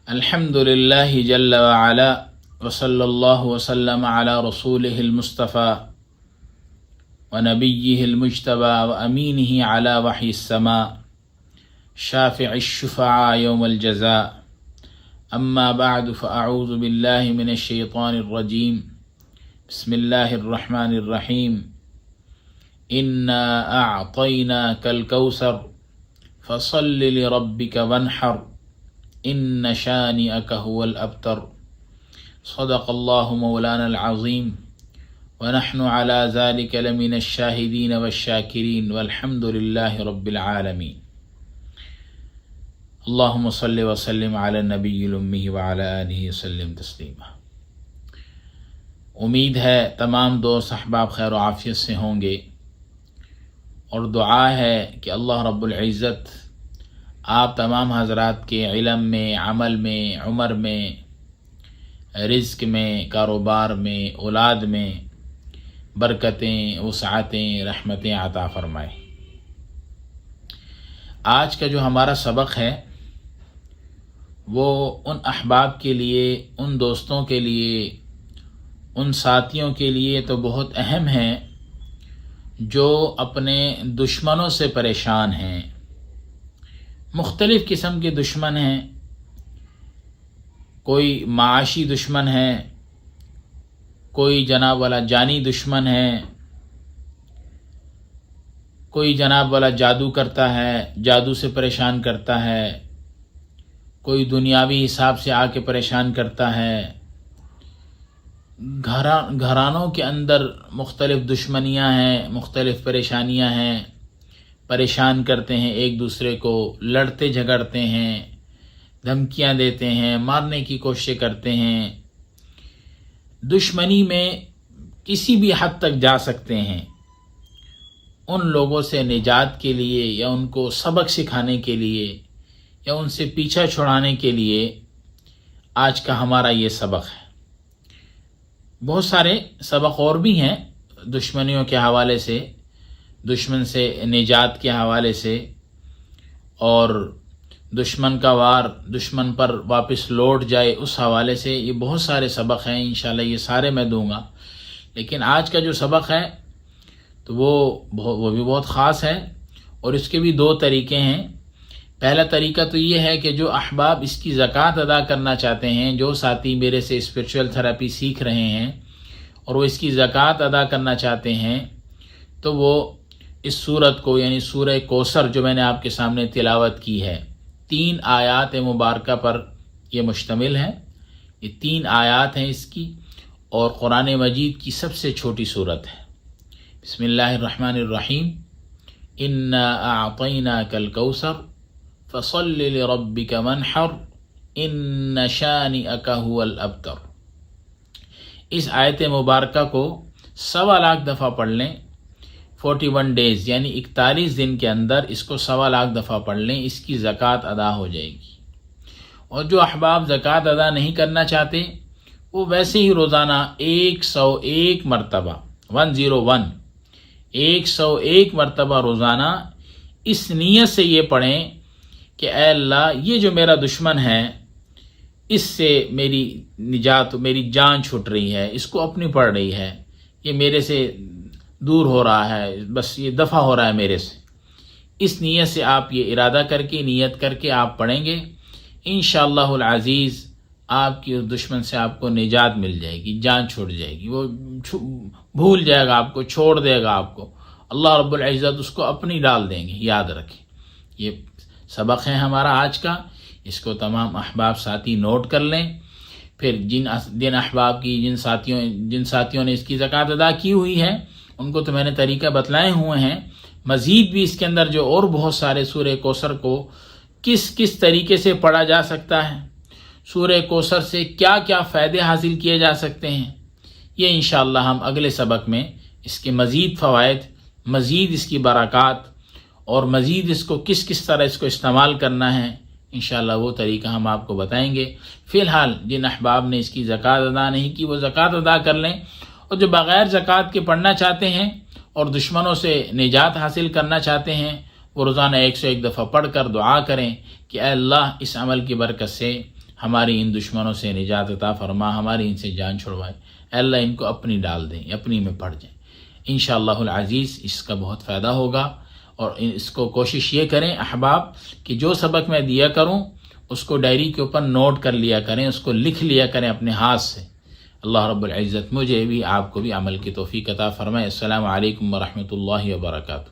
الحمد لله جل وعلا وصلى الله وسلم على رسوله المصطفى ونبيه المجتبى وأمينه على وحي السماء شافع الشفعاء يوم الجزاء. أما بعد فأعوذ بالله من الشيطان الرجيم. بسم الله الرحمن الرحيم. إنا أعطيناك الكوثر فصل لربك وانحر إن شانئك هو الأبتر. صدق الله مولانا العظيم ونحن على ذلك لمن الشاهدين والشاكرين والحمد لله رب العالمين. اللهم صل وسلم على النبي الأمي وعلى آله وسلم تسلیما. امید ہے تمام دوست احباب خیر و عافیت سے ہوں گے، اور دعا ہے کہ اللہ رب العزت آپ تمام حضرات کے علم میں، عمل میں، عمر میں، رزق میں، کاروبار میں، اولاد میں برکتیں، وسعتیں، رحمتیں عطا فرمائے۔ آج کا جو ہمارا سبق ہے وہ ان احباب کے لیے، ان دوستوں کے لیے، ان ساتھیوں کے لیے تو بہت اہم ہے جو اپنے دشمنوں سے پریشان ہیں۔ مختلف قسم کے دشمن ہیں، کوئی معاشی دشمن ہے، کوئی جناب والا جانی دشمن ہے، کوئی جناب والا جادو کرتا ہے، جادو سے پریشان کرتا ہے، کوئی دنیاوی حساب سے آ کے پریشان کرتا ہے۔ گھرانوں کے اندر مختلف دشمنیاں ہیں، مختلف پریشانیاں ہیں، پریشان کرتے ہیں، ایک دوسرے کو لڑتے جھگڑتے ہیں، دھمکیاں دیتے ہیں، مارنے کی کوشش کرتے ہیں۔ دشمنی میں کسی بھی حد تک جا سکتے ہیں۔ ان لوگوں سے نجات کے لیے یا ان کو سبق سکھانے کے لیے یا ان سے پیچھا چھڑانے کے لیے آج کا ہمارا یہ سبق ہے۔ بہت سارے سبق اور بھی ہیں دشمنیوں کے حوالے سے، دشمن سے نجات کے حوالے سے، اور دشمن کا وار دشمن پر واپس لوٹ جائے اس حوالے سے۔ یہ بہت سارے سبق ہیں، انشاءاللہ یہ سارے میں دوں گا، لیکن آج کا جو سبق ہے تو وہ بھی بہت خاص ہے، اور اس کے بھی دو طریقے ہیں۔ پہلا طریقہ تو یہ ہے کہ جو احباب اس کی زکوٰۃ ادا کرنا چاہتے ہیں، جو ساتھی میرے سے اسپرچول تھراپی سیکھ رہے ہیں اور وہ اس کی زکوٰۃ ادا کرنا چاہتے ہیں، تو وہ اس سورت کو، یعنی سورہ کوثر جو میں نے آپ کے سامنے تلاوت کی ہے، 3 آیات مبارکہ پر یہ مشتمل ہے۔ یہ 3 آیات ہیں اس کی، اور قرآن مجید کی سب سے چھوٹی سورت ہے۔ بسم اللہ الرحمن الرحیم۔ انا اعطیناک الکوثر فصل لربک وانحر ان شانئک هو الابتر۔ اس آیت مبارکہ کو 1.25 لاکھ دفعہ پڑھ لیں، 41 ڈیز یعنی 41 دن کے اندر اس کو 1.25 لاکھ دفعہ پڑھ لیں، اس کی زکوٰۃ ادا ہو جائے گی۔ اور جو احباب زکوٰۃ ادا نہیں کرنا چاہتے، وہ ویسے ہی روزانہ 101 مرتبہ 101 مرتبہ روزانہ اس نیت سے یہ پڑھیں کہ اے اللہ، یہ جو میرا دشمن ہے اس سے میری نجات، میری جان چھوٹ رہی ہے، اس کو اپنی پڑ رہی ہے، یہ میرے سے دور ہو رہا ہے، بس یہ دفع ہو رہا ہے میرے سے۔ اس نیت سے آپ یہ ارادہ کر کے، نیت کر کے آپ پڑھیں گے، انشاءاللہ العزیز آپ کی اس دشمن سے آپ کو نجات مل جائے گی، جان چھوٹ جائے گی، وہ بھول جائے گا آپ کو، چھوڑ دے گا آپ کو، اللہ رب العزت اس کو اپنی ڈال دیں گے۔ یاد رکھیں، یہ سبق ہے ہمارا آج کا، اس کو تمام احباب ساتھی نوٹ کر لیں۔ پھر جن احباب کی، جن ساتھیوں نے اس کی زکوٰۃ ادا کی ہوئی ہے، ان کو تو میں نے طریقہ بتلائے ہوئے ہیں۔ مزید بھی اس کے اندر جو اور بہت سارے سورہ کوثر کو کس طریقے سے پڑھا جا سکتا ہے، سورہ کوثر سے کیا کیا فائدے حاصل کیے جا سکتے ہیں، یہ انشاءاللہ ہم اگلے سبق میں اس کے مزید فوائد، مزید اس کی برکات، اور مزید اس کو کس طرح اس کو استعمال کرنا ہے، انشاءاللہ وہ طریقہ ہم آپ کو بتائیں گے۔ فی الحال جن احباب نے اس کی زکوٰۃ ادا نہیں کی، وہ زکوٰۃ ادا کر لیں، اور جو بغیر زکوٰۃ کے پڑھنا چاہتے ہیں اور دشمنوں سے نجات حاصل کرنا چاہتے ہیں، وہ روزانہ 101 دفعہ پڑھ کر دعا کریں کہ اے اللہ، اس عمل کی برکت سے ہماری ان دشمنوں سے نجات عطا فرما، ہماری ان سے جان چھڑوائے، اے اللہ ان کو اپنی ڈال دیں، اپنی میں پڑ جائیں انشاءاللہ العزیز۔ اس کا بہت فائدہ ہوگا، اور اس کو کوشش یہ کریں احباب کہ جو سبق میں دیا کروں اس کو ڈائری کے اوپر نوٹ کر لیا کریں، اس کو لکھ لیا کریں اپنے ہاتھ سے۔ اللہ رب العزت مجھے بھی آپ کو بھی عمل کی توفیق عطا فرمائے۔ السلام علیکم ورحمۃ اللہ وبرکاتہ۔